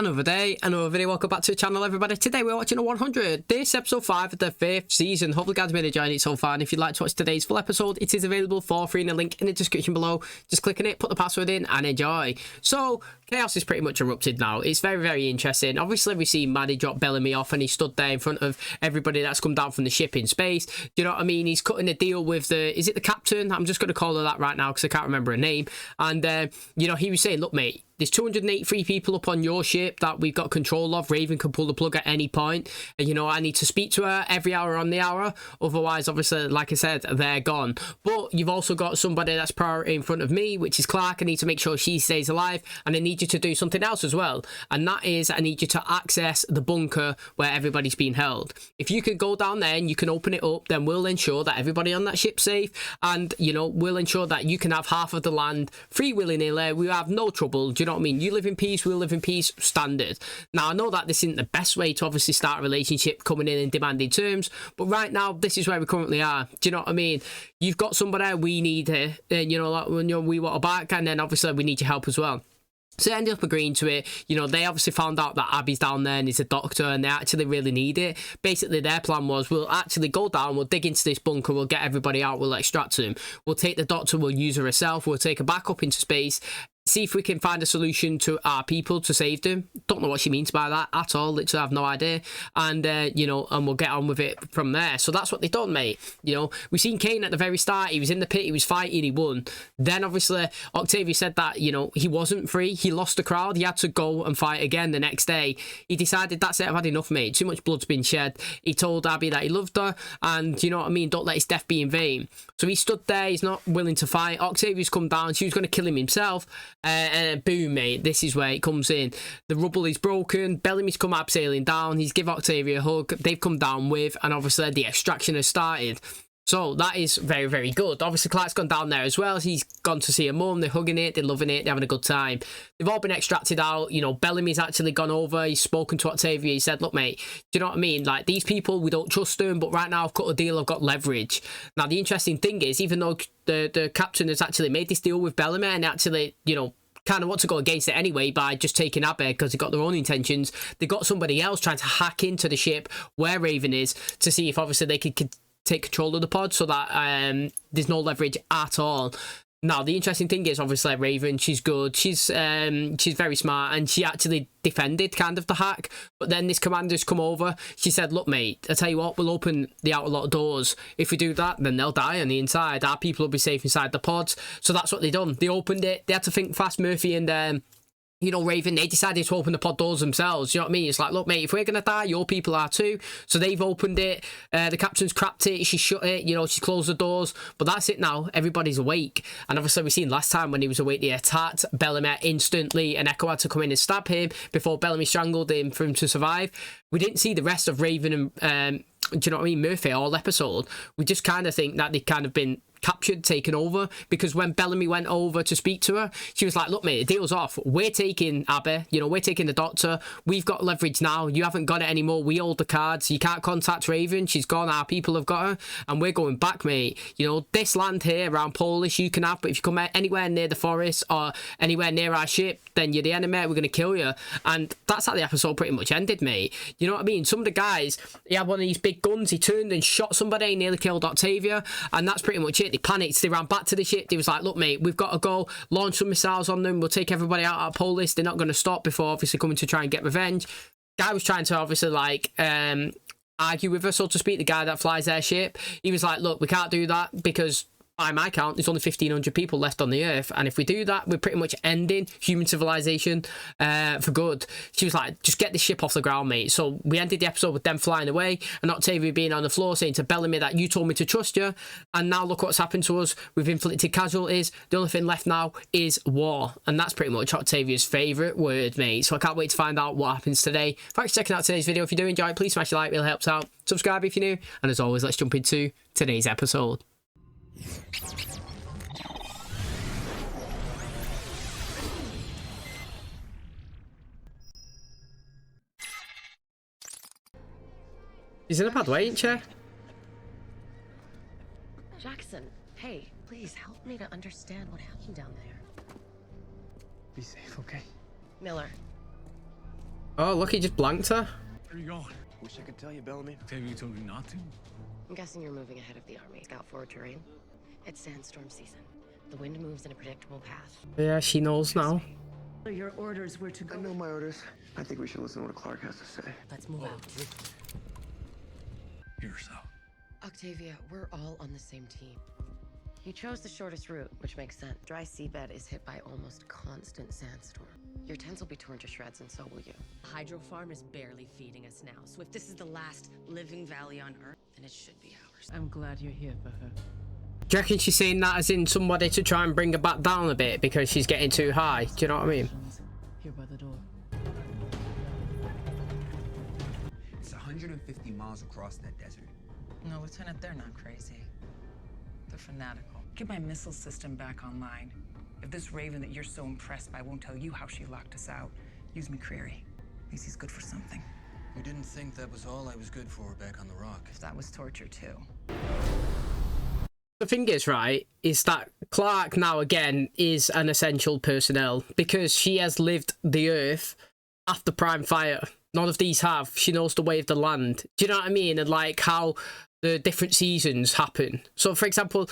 Another day, another video. Welcome back to the channel, everybody. Today we're watching a 100. This episode 5 of the 5th season. Hopefully you guys have been enjoying it so far, and if you'd like to watch today's full episode, it is available for free in a link in the description below. Just click on it, put the password in, and enjoy. So chaos is pretty much erupted now. It's very interesting. Obviously we see Maddie drop Bellamy off, and he stood there in front of everybody that's come down from the ship in space. Do you know what I mean? He's cutting a deal with the, is it the captain? I'm just going to call her that right now because I can't remember her name. And you know, he was saying, look mate, there's 283 people up on your ship that we've got control of. Raven can pull the plug at any point. And, you know, I need to speak to her every hour on the hour. Otherwise, obviously, like I said, they're gone. But you've also got somebody that's priority in front of me, which is Clark. I need to make sure she stays alive. And I need you to do something else as well. And that is, I need you to access the bunker where everybody's being held. If you can go down there and you can open it up, then we'll ensure that everybody on that ship's safe. And, you know, we'll ensure that you can have half of the land free willy-nilly. We have no trouble. Do you know what I mean? You live in peace, we'll live in peace, standard. Now, I know that this isn't the best way to obviously start a relationship, coming in and demanding terms, but right now, this is where we currently are. Do you know what I mean? You've got somebody, we need her, and you know, like, when we want her back, and then obviously we need your help as well. So they ended up agreeing to it. You know, they obviously found out that Abby's down there and he's a doctor and they actually really need it. Basically, their plan was, we'll actually go down, we'll dig into this bunker, we'll get everybody out, we'll extract him. We'll take the doctor, we'll use her herself, we'll take her back up into space, see if we can find a solution to our people to save them. Don't know what she means by that at all. Literally have no idea. And, you know, and we'll get on with it from there. So that's what they've done, mate. You know, we've seen Kane at the very start. He was in the pit. He was fighting. He won. Then, obviously, Octavia said that, you know, he wasn't free. He lost the crowd. He had to go and fight again the next day. He decided, that's it. I've had enough, mate. Too much blood's been shed. He told Abby that he loved her. And, you know what I mean? Don't let his death be in vain. So he stood there. He's not willing to fight. Octavia's come down. She was going to kill him himself. And boom, mate, this is where it comes in. The rubble is broken. Bellamy's come abseiling down. He's give Octavia a hug. They've come down with, and obviously the extraction has started. So that is very good. Obviously Clark's gone down there as well. He's gone to see her mum. They're hugging it. They're loving it. They're having a good time. They've all been extracted out. You know, Bellamy's actually gone over. He's spoken to Octavia. He said, look, mate, do you know what I mean? Like, these people, we don't trust them, but right now I've cut a deal. I've got leverage. Now, the interesting thing is, even though the captain has actually made this deal with Bellamy and actually, you know, kind of want to go against it anyway by just taking Abby because they've got their own intentions, they've got somebody else trying to hack into the ship where Raven is to see if obviously they could take control of the pod so that there's no leverage at all. Now, the interesting thing is, obviously, Raven, she's good. She's very smart, and she actually defended kind of the hack. But then this commander's come over. She said, look, mate, I tell you what, we'll open the outer lot of doors. If we do that, then they'll die on the inside. Our people will be safe inside the pods. So that's what they done. They opened it. They had to think fast. Murphy and you know, Raven, they decided to open the pod doors themselves. You know what I mean? It's like, look, mate, if we're going to die, your people are too. So they've opened it. The captain's crapped it. She shut it. You know, she closed the doors. But that's it now. Everybody's awake. And obviously, we've seen last time when he was awake, they attacked Bellamy instantly. And Echo had to come in and stab him before Bellamy strangled him for him to survive. We didn't see the rest of Raven and, do you know what I mean, Murphy all episode. We just kind of think that they've kind of been captured, taken over, because when Bellamy went over to speak to her, she was like, look mate, the deal's off, we're taking Abby, you know, we're taking the doctor, we've got leverage now, you haven't got it anymore, we hold the cards, you can't contact Raven, she's gone, our people have got her, and we're going back, mate. You know, this land here around Polish you can have, but if you come anywhere near the forest or anywhere near our ship, then you're the enemy, we're going to kill you. And that's how the episode pretty much ended, mate. You know what I mean? Some of the guys, he had one of these big guns, he turned and shot somebody, nearly killed Octavia, and that's pretty much it. They panicked, they ran back to the ship, they was like, look mate, we've got to go, launch some missiles on them, we'll take everybody out at Polis, they're not going to stop before obviously coming to try and get revenge. Guy was trying to obviously like argue with her, so to speak, the guy that flies their ship. He was like, look, we can't do that because by my count, there's only 1,500 people left on the earth, and if we do that, we're pretty much ending human civilization for good. She was like, just get this ship off the ground, mate. So we ended the episode with them flying away, and Octavia being on the floor saying to Bellamy that you told me to trust you, and now look what's happened to us. We've inflicted casualties. The only thing left now is war, and that's pretty much Octavia's favourite word, mate. So I can't wait to find out what happens today. Thanks for checking out today's video. If you do enjoy it, please smash a like, it really helps out. Subscribe if you're new, and as always, let's jump into today's episode. She's in a bad way, ain't she? Jackson, hey, please help me to understand what happened down there. Be safe, okay? Miller, Oh, look, he just blanked her. Where are you going? Wish I could tell you, Bellamy. Octavia told me not to. I'm guessing you're moving ahead of the army. Scout forward terrain. It's sandstorm season. The wind moves in a predictable path. Yeah, she knows now. Your orders were to I go. know my orders. I think we should listen to what Clark has to say. Let's move out. Here, so. Octavia, we're all on the same team. You chose the shortest route, which makes sense. Dry seabed is hit by almost constant sandstorm. Your tents will be torn to shreds, and so will you. The hydro farm is barely feeding us now, so if this is the last living valley on Earth, then it should be ours. I'm glad you're here for her. Do you reckon she's saying that as in somebody to try and bring her back down a bit because she's getting too high? Do you know what I mean? Here by the door. It's 150 miles across that desert. No, Lieutenant, they're not crazy. They're fanatical. Get my missile system back online. If this Raven that you're so impressed by won't tell you how she locked us out, use MCCREARY. At least he's good for something. You didn't think that was all I was good for back on the rock. If that was torture, too. The thing is, right, is that Clark now again is an essential personnel because she has lived the Earth after Prime Fire. None of these have. She knows the way of the land. Do you know what I mean? And like how the different seasons happen. So, for example,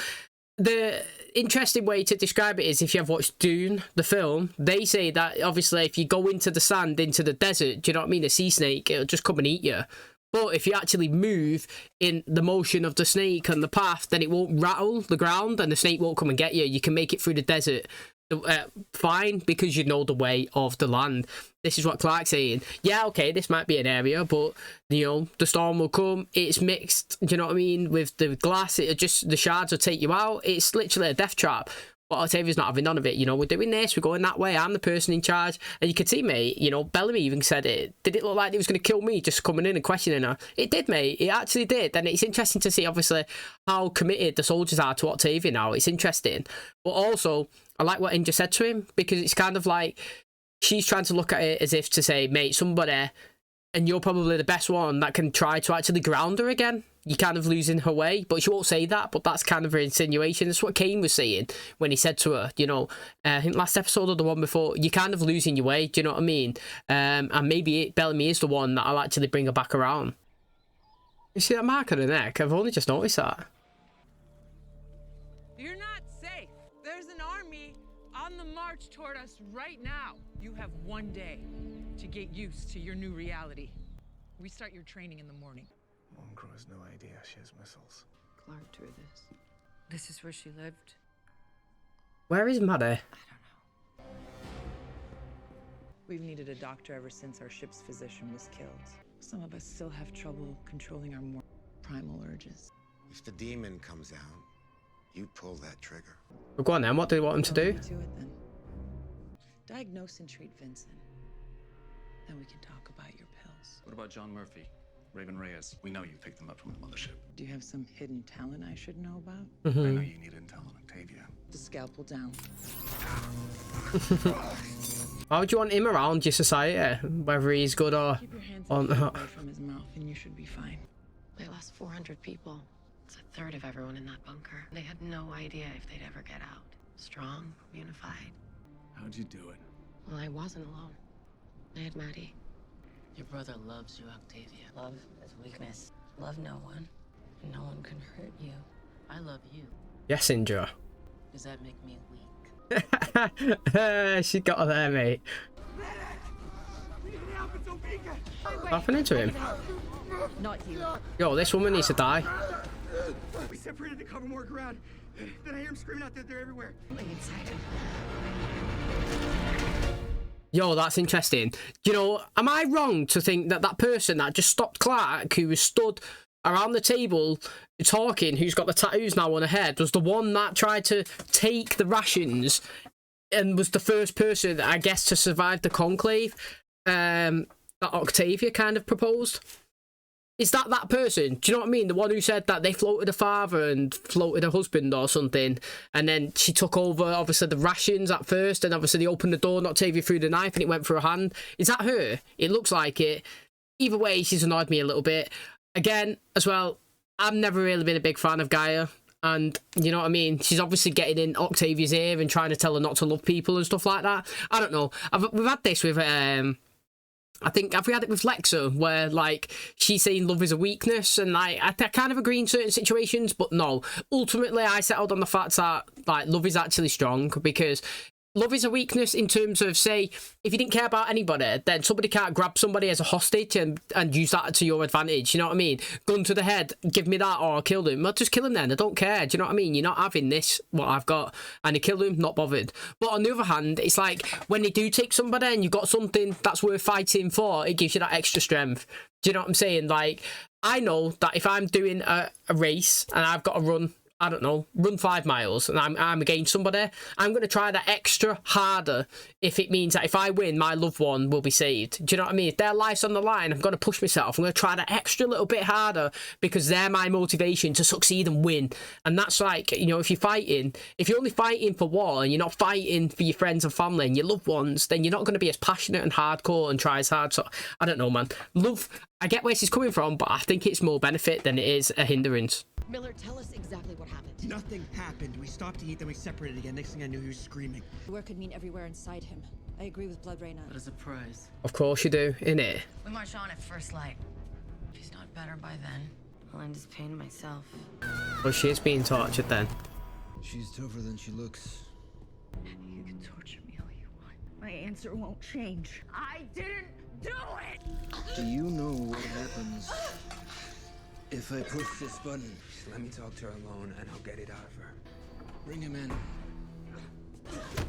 the interesting way to describe it is if you have watched Dune, the film, they say that obviously if you go into the sand, into the desert, do you know what I mean? A sea snake, it'll just come and eat you. But if you actually move in the motion of the snake and the path, then it won't rattle the ground and the snake won't come and get you. You can make it through the desert fine because you know the way of the land. This is what Clark's saying. Yeah, okay, this might be an area, but, you know, the storm will come. It's mixed, do you know what I mean, with the glass. It just, the shards will take you out. It's literally a death trap. But Octavia's not having none of it. You know, we're doing this, we're going that way, I'm the person in charge. And you could see, mate, you know, Bellamy even said it. Did it look like it was going to kill me just coming in and questioning her? It did, mate. It actually did. And it's interesting to see, obviously, how committed the soldiers are to Octavia now. It's interesting. But also, I like what Inja said to him, because it's kind of like she's trying to look at it as if to say, mate, somebody, and you're probably the best one that can try to actually ground her again. You're kind of losing her way, but she won't say that, but that's kind of her insinuation. That's what Kane was saying when he said to her, you know, I think last episode or the one before, you're kind of losing your way, do you know what I mean? And maybe Bellamy is the one that'll actually bring her back around. You see that mark on her neck? I've only just noticed that. You're not safe. There's an army on the march toward us right now. You have one day to get used to your new reality. We start your training in the morning. Mom has no idea she has missiles. Clark drew this. This is where she lived. Where is Maddie? I don't know. We've needed a doctor ever since our ship's physician was killed. Some of us still have trouble controlling our more primal urges. If the demon comes out, you pull that trigger. Well, go on then, what do you want him to do? To it, then. Diagnose and treat Vincent. Then we can talk about your pills. What about John Murphy? Raven Reyes, we know you picked them up from the mothership. Do you have some hidden talent I should know about? I know you need intel on Octavia. The scalpel down. Why would you want him around your society? Whether he's good or not. Away from his mouth and you should be fine. They lost 400 people. It's a third of everyone in that bunker. They had no idea if they'd ever get out. Strong, unified. How'd you do it? Well, I wasn't alone. I had Maddie. Your brother loves you, Octavia. Love is weakness. Love no one, and no one can hurt you. I love you. Yes, Indra. Does that make me weak? She got her there, mate. What's happening to him? Not you. Yo, this woman needs to die. We separated to cover more ground. Then I hear him screaming out that they're everywhere. Inside him. Yo, that's interesting. You know, am I wrong to think that that person that just stopped Clark, who was stood around the table talking, who's got the tattoos now on her head, was the one that tried to take the rations and was the first person, I guess, to survive the conclave that Octavia kind of proposed? Is that person? Do you know what I mean? The one who said that they floated a father and floated a husband or something, and then she took over, obviously, the rations at first, and obviously they opened the door, knocked Octavia through the knife, and it went through her hand. Is that her? It looks like it. Either way, she's annoyed me a little bit. Again, as well, I've never really been a big fan of Gaia, and you know what I mean? She's obviously getting in Octavia's ear and trying to tell her not to love people and stuff like that. I don't know. We've had this with I think, have we had it with Lexa, where, like, she's saying love is a weakness, and I kind of agree in certain situations, but no. Ultimately, I settled on the fact that, like, love is actually strong, because love is a weakness in terms of, say, if you didn't care about anybody, then somebody can't grab somebody as a hostage and use that to your advantage, you know what I mean? Gun to the head, give me that, or I'll kill him. Well, just kill him then, I don't care, do you know what I mean? You're not having this, what I've got, and you kill him, not bothered. But on the other hand, it's like, when they do take somebody and you've got something that's worth fighting for, it gives you that extra strength. Do you know what I'm saying? Like, I know that if I'm doing a race and I've got to run, I don't know, run 5 miles and I'm against somebody, I'm going to try that extra harder if it means that if I win, my loved one will be saved. Do you know what I mean? If their life's on the line, I'm going to push myself. I'm going to try that extra little bit harder because they're my motivation to succeed and win. And that's like, you know, if you're only fighting for war and you're not fighting for your friends and family and your loved ones, then you're not going to be as passionate and hardcore and try as hard. So, I don't know, man. Love, I get where she's coming from, but I think it's more benefit than it is a hindrance. Miller, tell us exactly what happened. Nothing happened. We stopped to eat, then we separated again. Next thing I knew, he was screaming. Where could mean everywhere inside him. I agree with Blood Raina. What a surprise. Of course you do, innit? We march on at first light. If he's not better by then, I'll end his pain myself. Well, she is being tortured then. She's tougher than she looks. You can torture me all you want. My answer won't change. I didn't do it! Do you know what happens if I push this button? Just let me talk to her alone and I'll get it out of her. Bring him in.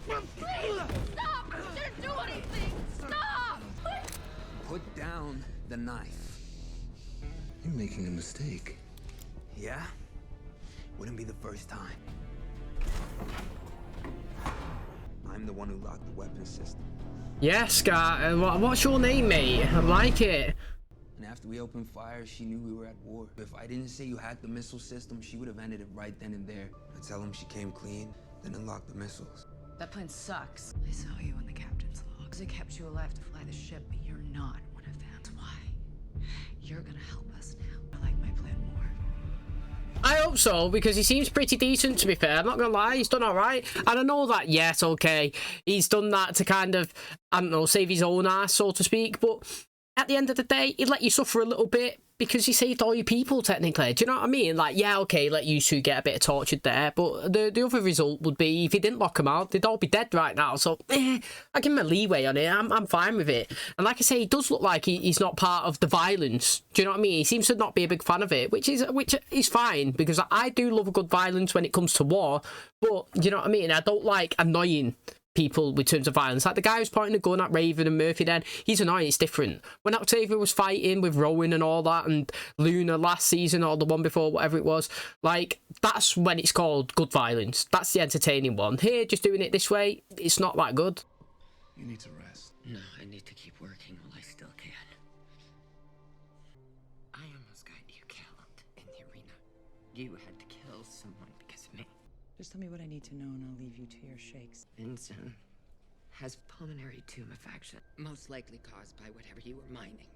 Stop! I didn't do anything! Stop! Put down the knife. You're making a mistake. Yeah? Wouldn't be the first time. I'm the one who locked the weapons system. Yes, guy. What's your name, mate? I like it. And after we opened fire, she knew we were at war. If I didn't say you hacked the missile system, she would have ended it right then and there. I tell him she came clean, then unlocked the missiles. That plan sucks. I saw you in the captain's logs. It kept you alive to fly the ship, but you're not one of them. That's why. You're gonna help us now. I like my plan more. I hope so, because he seems pretty decent, to be fair. I'm not gonna lie, he's done alright. And I know that, yes, okay, he's done that to kind of, I don't know, save his own ass, so to speak, but at the end of the day, he'd let you suffer a little bit because he saved all your people, technically. Do you know what I mean? Like, yeah, okay, let you two get a bit of tortured there, but the other result would be, if he didn't lock them out, they'd all be dead right now. So, I give him a leeway on it. I'm fine with it. And like I say, he does look like he's not part of the violence. Do you know what I mean? He seems to not be a big fan of it, which is fine, because I do love a good violence when it comes to war, but, you know what I mean? I don't like annoying people with terms of violence. Like the guy who's pointing a gun at Raven and Murphy then, he's annoying, it's different. When Octavia was fighting with Rowan and all that, and Luna last season or the one before, whatever it was, like, that's when it's called good violence. That's the entertaining one. Here, just doing it this way, it's not that good. You need to rest. No, I need to keep working while I still can. I almost got you killed in the arena. You had to kill someone because of me. Just tell me what I need to know and I'll leave you to your shakes. Vincent has pulmonary tumefaction, most likely caused by whatever you were mining.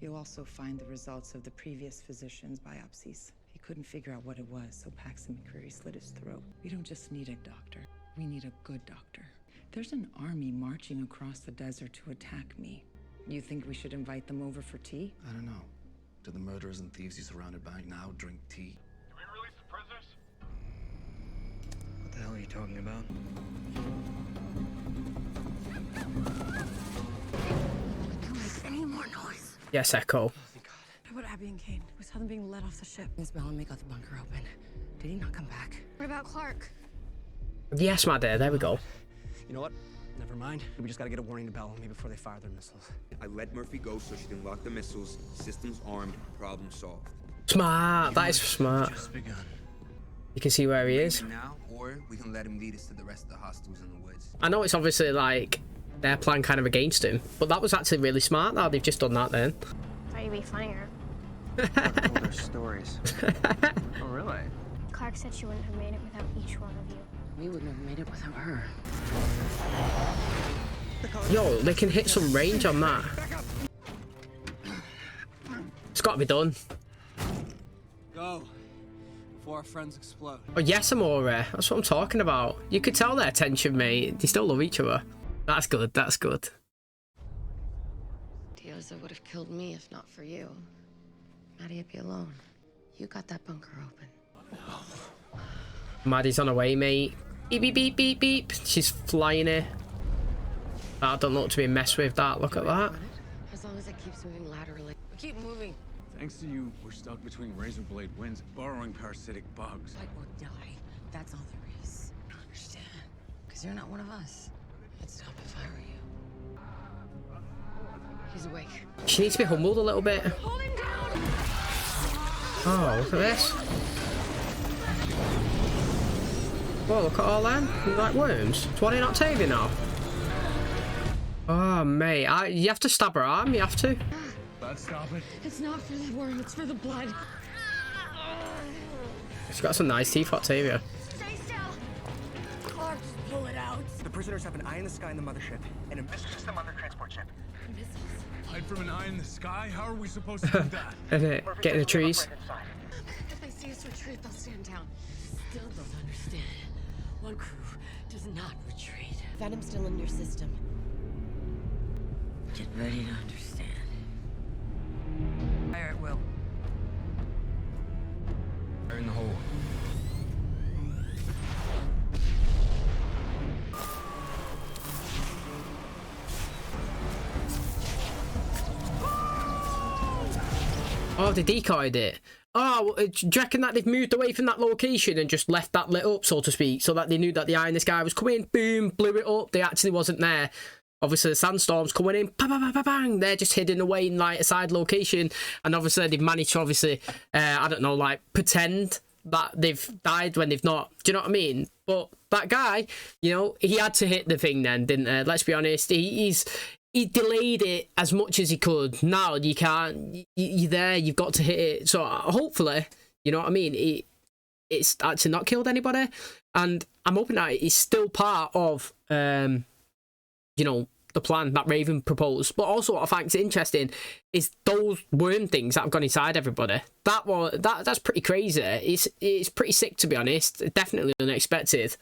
You'll also find the results of the previous physician's biopsies. He couldn't figure out what it was, so Paxton McCreary slit his throat. We don't just need a doctor. We need a good doctor. There's an army marching across the desert to attack me. You think we should invite them over for tea? I don't know. Do the murderers and thieves you surrounded by now drink tea? Do we release the prisoners? What the hell are you talking about? Don't make any more noise. Yes, Echo. What about Abby and Kane? We saw them being let off the ship. Miss Bellamy got the bunker open. Did he not come back? What about Clark? Yes, my dear, there we go. You know what? Never mind. We just gotta get a warning to Bellamy before they fire their missiles. I let Murphy go so she can lock the missiles. Systems armed. Problem solved. Smart. That is smart. Just begun. You can see where he is. Now, or we can let him lead us to the rest of the hostiles in the woods. I know it's obviously like their plan kind of against him, but that was actually really smart now they've just done that then. Thought you'd be funnier. Told her stories. Oh, really? Clark said she wouldn't have made it without each one of you. We wouldn't have made it without her. Yo, they can hit some range on that. It's got to be done. Go. Before our friends explode. Oh, yes, Amore. That's what I'm talking about. You could tell their tension, mate. They still love each other. That's good. That's good. Mendoza would have killed me if not for you. Maddie'd be alone. You got that bunker open. Maddie's on her way, mate. Beep, beep, beep, beep, beep. She's flying here. That don't look to be messed with, that. Look at that. As long as it keeps moving laterally. Keep moving. Thanks to you, we're stuck between razor blade winds, burrowing parasitic bugs. Fight or die. That's all there is. I don't understand. Because you're not one of us. I'd stop if I were you. He's awake. She needs to be humbled a little bit. Hold him down! Oh, look at this. Whoa, look at all them. They're like worms. It's one in Octavia now. Oh, mate. You have to stab her arm. You have to. Let's stop it. It's not for the worm, it's for the blood. She's got some nice teeth, Octavia. Stay still. Clark, just pull it out. The prisoners have an eye in the sky in the mothership and a missile system on their transport ship. Missiles. Hide from an eye in the sky? How are we supposed to do that? Isn't it? Get in the trees. If they see us retreat, they'll stand down. Still don't understand. One crew does not retreat. Venom's still in your system. Get ready to understand. Fire at will. Fire in the hole. Oh, they decoyed it. Oh, do you reckon that they've moved away from that location and just left that lit up, so to speak, so that they knew that the eye in the sky was coming? Boom, blew it up. They actually wasn't there. Obviously, the sandstorm's coming in. Bang, bang, bang, bang, bang. They're just hidden away in like a side location, and obviously they've managed to obviously, I don't know, like pretend that they've died when they've not. Do you know what I mean? But that guy, you know, he had to hit the thing then, didn't he? Let's be honest. He delayed it as much as he could. Now you can't. You're there. You've got to hit it. So hopefully, you know what I mean. It's actually not killed anybody, and I'm hoping that it's still part of, you know, the plan that Raven proposed. But also, what I find interesting is those worm things that have gone inside everybody. That's pretty crazy. It's pretty sick, to be honest. Definitely unexpected.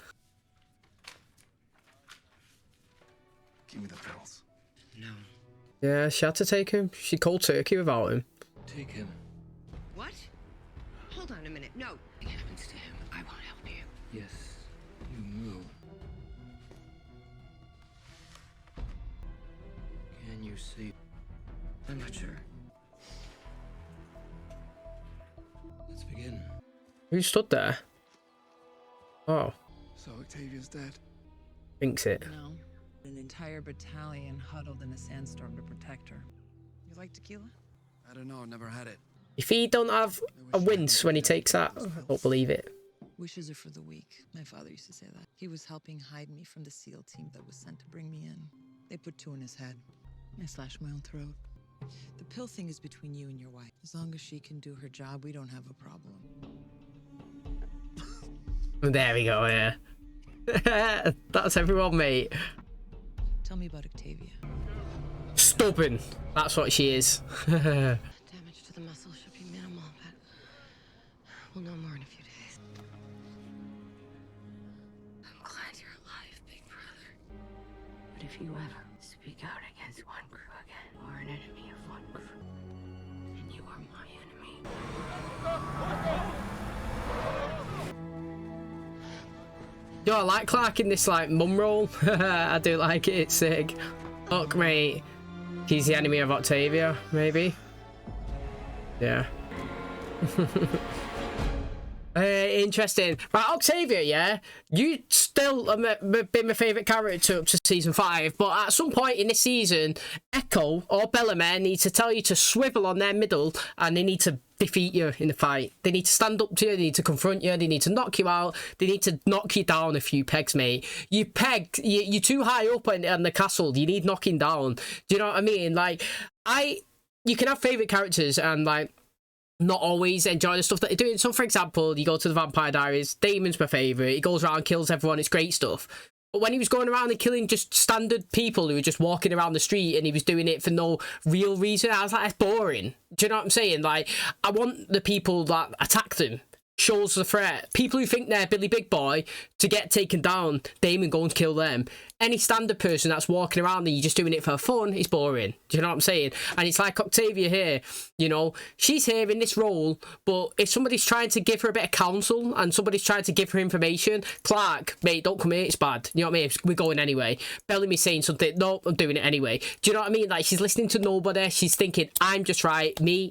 Give me the pills. No. Yeah, she had to take him. She cold turkey without him. Take him. What? Hold on a minute. No. What happens to him? I won't help you. Yes, you will. Can you see? I'm not sure. Let's begin. Who stood there? Oh, So Octavia's dead. thinks it. No. An entire battalion huddled in a sandstorm to protect her. You like tequila? I don't know, never had it. If he don't have a wince when he takes that, I don't believe it. Wishes are for the weak. My father used to say that. He was helping hide me from the SEAL team that was sent to bring me in. They put 2 in his head. I slashed my own throat. The pill thing is between you and your wife. As long as she can do her job, we don't have a problem. There we go, yeah. That's everyone, mate. Tell me about Octavia. Stubborn. That's what she is. Damage to the muscle should be minimal, but we'll know more in a few days. I'm glad you're alive, big brother. But if you ever speak out against one crew again, or an enemy of one crew, then you are my enemy. Yo, I like Clark in this like mum role. I do like it. It's sick. Look, mate. He's the enemy of Octavia, maybe. Yeah. Interesting. Right, Octavia, yeah? You still have been my favourite character up to season 5, but at some point in this season, Echo or Bellamere need to tell you to swivel on their middle, and they need to defeat you in the fight. They need to stand up to you, they need to confront you, they need to knock you out, they need to knock you down a few pegs, mate. You're too high up on the castle, you need knocking down. Do you know what I mean? Like, you can have favourite characters and, like, not always enjoy the stuff that they're doing. So, for example, you go to the Vampire Diaries, Damon's my favourite, he goes around, kills everyone, it's great stuff. But when he was going around and killing just standard people who were just walking around the street and he was doing it for no real reason, I was like, that's boring. Do you know what I'm saying? Like, I want the people that attack them shows the threat. People who think they're Billy Big Boy to get taken down, Damon going to kill them. Any standard person that's walking around and you're just doing it for fun is boring. Do you know what I'm saying? And it's like Octavia here, you know, she's here in this role, but if somebody's trying to give her a bit of counsel and somebody's trying to give her information, Clark, mate, don't come here, it's bad. You know what I mean? We're going anyway. Bellamy's saying something, no, I'm doing it anyway. Do you know what I mean? Like, she's listening to nobody. She's thinking, I'm just right. Me.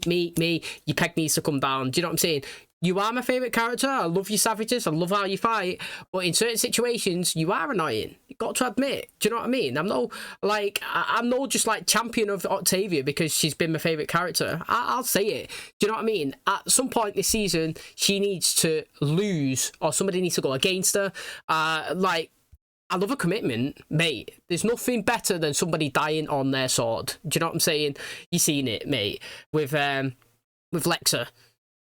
Your peg needs to come down. Do you know what I'm saying? You are my favourite character. I love your savages. I love how you fight. But in certain situations, you are annoying. You've got to admit. Do you know what I mean? I'm no just like champion of Octavia because she's been my favourite character. I'll say it. Do you know what I mean? At some point this season, she needs to lose or somebody needs to go against her. I love a commitment, mate. There's nothing better than somebody dying on their sword. Do you know what I'm saying? You've seen it, mate, with Lexa.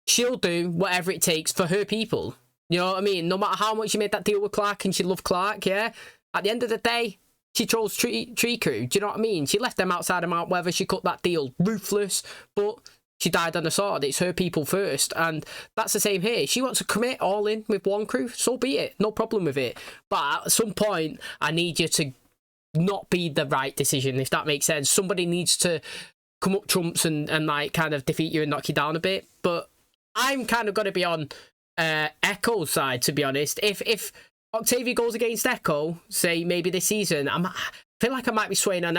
She'll do whatever it takes for her people. You know what I mean? No matter how much she made that deal with Clark and she loved Clark, yeah? At the end of the day, she chose Tree Crew. Do you know what I mean? She left them outside of Mount Weather. She cut that deal. Ruthless, but she died on the sword. It's her people first. And that's the same here. She wants to commit all in with one crew. So be it. No problem with it. But at some point, I need you to not be the right decision, if that makes sense. Somebody needs to come up trumps and like kind of defeat you and knock you down a bit. But I'm kind of going to be on Echo's side, to be honest. If Octavia goes against Echo, say maybe this season, I feel like I might be swaying on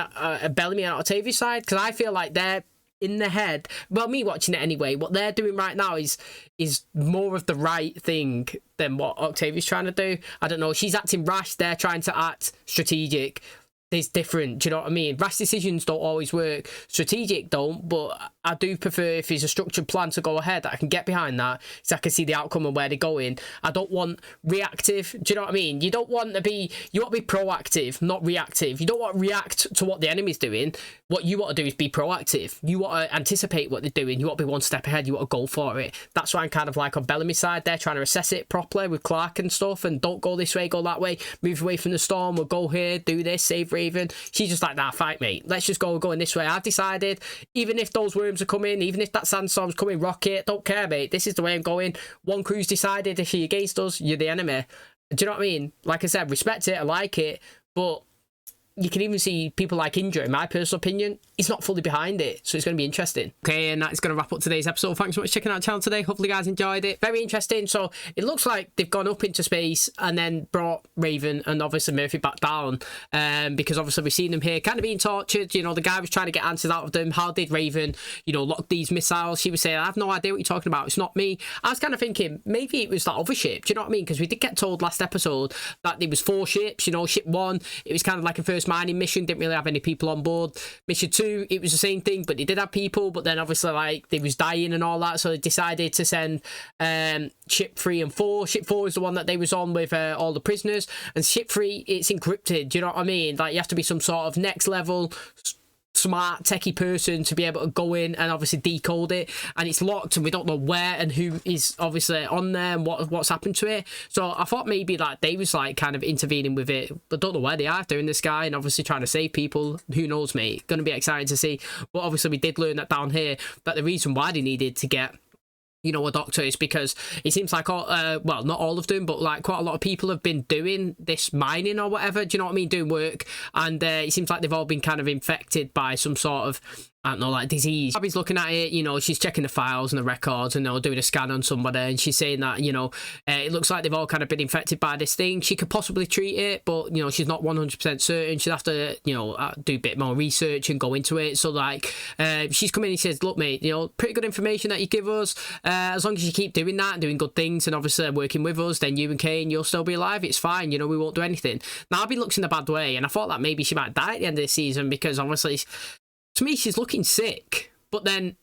Bellamy and Octavia's side, because I feel like they're in the head. Well, me watching it anyway, what they're doing right now is more of the right thing than what Octavia's trying to do. I don't know. She's acting rash. They're trying to act strategic. It's different, do you know what I mean? Rash decisions don't always work. Strategic don't, but I do prefer if there's a structured plan to go ahead, I can get behind that so I can see the outcome and where they're going. I don't want reactive, do you know what I mean? You want to be proactive, not reactive. You don't want to react to what the enemy's doing. What you want to do is be proactive. You want to anticipate what they're doing. You want to be one step ahead. You want to go for it. That's why I'm kind of like on Bellamy's side. They're trying to assess it properly with Clark and stuff, and don't go this way, go that way, move away from the storm, we'll go here, do this, save Raven. She's just like, nah, fight mate, let's just go going this way. I've decided, even if those worms are coming, even if that sandstorm's coming, rocket, don't care mate, this is the way I'm going. One crew's decided, if you're against us, you're the enemy. Do you know what I mean? Like I said, respect it, I like it, but you can even see people like Indra, in my personal opinion, he's not fully behind it, so it's going to be interesting. Okay, and that's going to wrap up today's episode. Thanks so much for checking out the channel today. Hopefully you guys enjoyed it. Very interesting. So it looks like they've gone up into space and then brought Raven and obviously Murphy back down, because obviously we've seen them here kind of being tortured. You know, the guy was trying to get answers out of them. How did Raven, you know, lock these missiles? She was saying, I have no idea what you're talking about, it's not me. I was kind of thinking maybe it was that other ship. Do you know what I mean? Because we did get told last episode that there was 4 ships. You know, ship 1, it was kind of like a first mining mission, didn't really have any people on board. Mission 2, it was the same thing, but they did have people, but then obviously like they was dying and all that, so they decided to send ship 3 and 4. Ship 4 is the one that they was on with all the prisoners, and ship 3, it's encrypted. Do you know what I mean? Like, you have to be some sort of next level smart techie person to be able to go in and obviously decode it, and it's locked and we don't know where and who is obviously on there and what's happened to it. So I thought maybe like they was like kind of intervening with it, but don't know where they are doing this guy and obviously trying to save people. Who knows, mate? Gonna be exciting to see. But obviously we did learn that down here that the reason why they needed to get, you know, a doctor is because it seems like all, well, not all of them, but like quite a lot of people have been doing this mining or whatever, do you know what I mean, doing work, and it seems like they've all been kind of infected by some sort of, I don't know, like disease. Abby's looking at it, you know, she's checking the files and the records and they're doing a scan on somebody, and she's saying that, you know, it looks like they've all kind of been infected by this thing. She could possibly treat it, but, you know, she's not 100% certain. She'll have to, you know, do a bit more research and go into it. So, like, she's come in and says, look, mate, you know, pretty good information that you give us. As long as you keep doing that and doing good things and obviously working with us, then you and Kane, you'll still be alive. It's fine, you know, we won't do anything. Now, Abby looks in a bad way, and I thought that maybe she might die at the end of the season because obviously, to me, she's looking sick. But then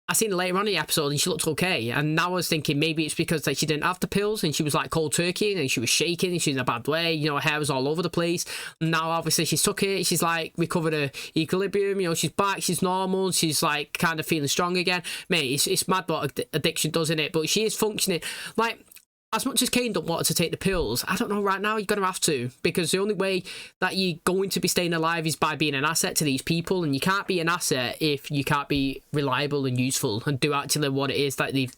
I seen her later on in the episode and she looked okay. And now I was thinking maybe it's because like, she didn't have the pills and she was like cold turkey and she was shaking and she's in a bad way. You know, her hair was all over the place. And now obviously she's took it. She's like recovered her equilibrium. You know, she's back. She's normal. She's like kind of feeling strong again. Mate, it's mad what addiction does, in it. But she is functioning. Like, as much as Kane don't want her to take the pills, I don't know, right now you're going to have to, because the only way that you're going to be staying alive is by being an asset to these people, and you can't be an asset if you can't be reliable and useful and do actually what it is that they've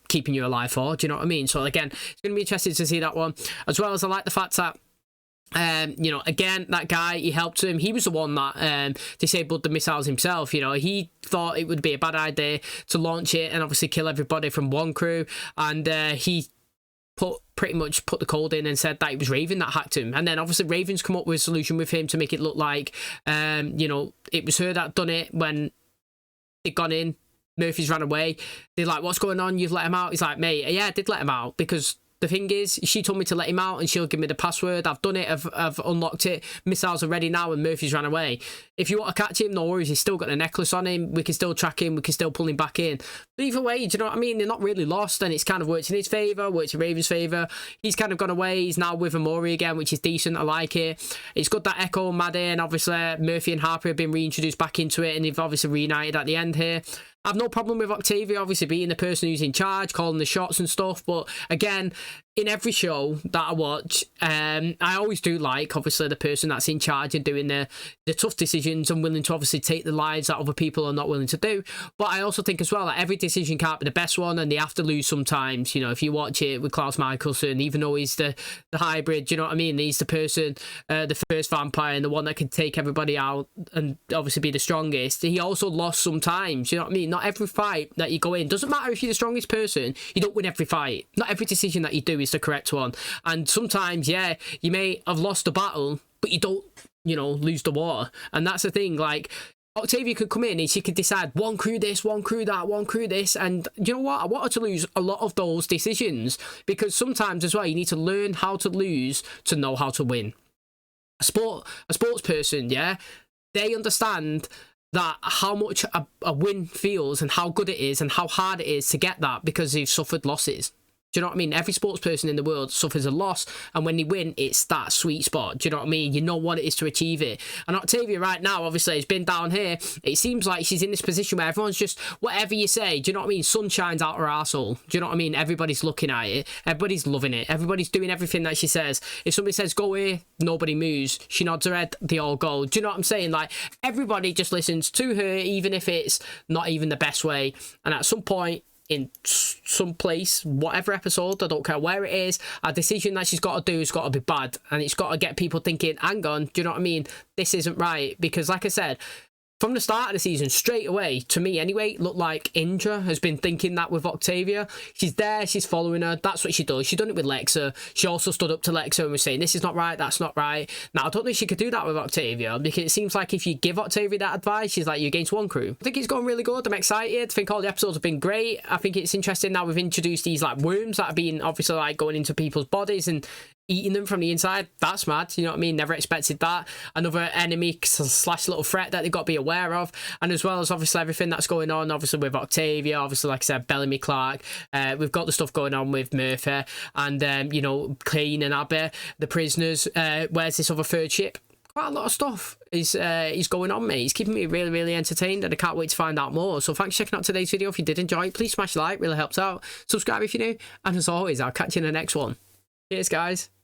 keeping you alive for. Do you know what I mean? So again, it's going to be interesting to see that one, as well as I like the fact that you know, again, that guy, he helped him. He was the one that disabled the missiles himself. You know, he thought it would be a bad idea to launch it and obviously kill everybody from one crew, and he pretty much put the code in and said that it was Raven that hacked him. And then obviously Raven's come up with a solution with him to make it look like you know, it was her that done it when it gone in. Murphy's ran away. They're like, what's going on? You've let him out? He's like, mate, yeah, I did let him out, because the thing is, she told me to let him out and she'll give me the password. I've done it. I've unlocked it. Missiles are ready now and Murphy's ran away. If you want to catch him, no worries. He's still got a necklace on him. We can still track him. We can still pull him back in. But either way, do you know what I mean? They're not really lost, and it's kind of worked in his favour, worked in Raven's favour. He's kind of gone away. He's now with Amori again, which is decent. I like it. It's good that Echo and Maddie and obviously Murphy and Harper have been reintroduced back into it, and they've obviously reunited at the end here. I've no problem with Octavia obviously being the person who's in charge, calling the shots and stuff, but again, in every show that I watch, I always do like, obviously, the person that's in charge and doing the tough decisions and willing to obviously take the lives that other people are not willing to do. But I also think as well that every decision can't be the best one, and they have to lose sometimes. You know, if you watch it with Klaus Michelson, even though he's the hybrid, you know what I mean? He's the person, the first vampire and the one that can take everybody out and obviously be the strongest. He also lost sometimes, you know what I mean? Not every fight that you go in, doesn't matter if you're the strongest person, you don't win every fight. Not every decision that you do is the correct one, and sometimes, yeah, you may have lost the battle, but you don't, you know, lose the war. And that's the thing. Like, Octavia could come in and she could decide one crew this, one crew that, one crew this, and you know what, I want her to lose a lot of those decisions, because sometimes as well you need to learn how to lose to know how to win. A sports person, yeah, they understand that how much a win feels and how good it is and how hard it is to get that, because they've suffered losses. Do you know what I mean? Every sports person in the world suffers a loss, and when they win, it's that sweet spot. Do you know what I mean? You know what it is to achieve it. And Octavia right now, obviously, has been down here. It seems like she's in this position where everyone's just, whatever you say, do you know what I mean? Sun shines out her arsehole. Do you know what I mean? Everybody's looking at it. Everybody's loving it. Everybody's doing everything that she says. If somebody says, go here, nobody moves. She nods her head, they all go. Do you know what I'm saying? Like, everybody just listens to her, even if it's not even the best way. And at some point, in some place, whatever episode, I don't care where it is, a decision that she's got to do has got to be bad, and it's got to get people thinking, hang on, do you know what I mean, this isn't right. Because like I said, from the start of the season, straight away, to me anyway, looked like Indra has been thinking that with Octavia. She's there, she's following her, that's what she does. She done it with Lexa. She also stood up to Lexa and was saying, this is not right, that's not right. Now, I don't think she could do that with Octavia, because it seems like if you give Octavia that advice, she's like, you're against one crew. I think it's going really good. I'm excited. I think all the episodes have been great. I think it's interesting now we've introduced these like worms that have been obviously like going into people's bodies and eating them from the inside. That's mad, you know what I mean? Never expected that. Another enemy slash little threat that they've got to be aware of. And as well as obviously everything that's going on, obviously with Octavia, obviously like I said, Bellamy Clark, we've got the stuff going on with Murphy and you know, Clean and Abby, the prisoners. Where's this other third ship? Quite a lot of stuff is going on, mate. He's keeping me really, really entertained, and I can't wait to find out more. So thanks for checking out today's video. If you did enjoy it, please smash like, really helps out. Subscribe if you're new, and as always, I'll catch you in the next one. Cheers, guys.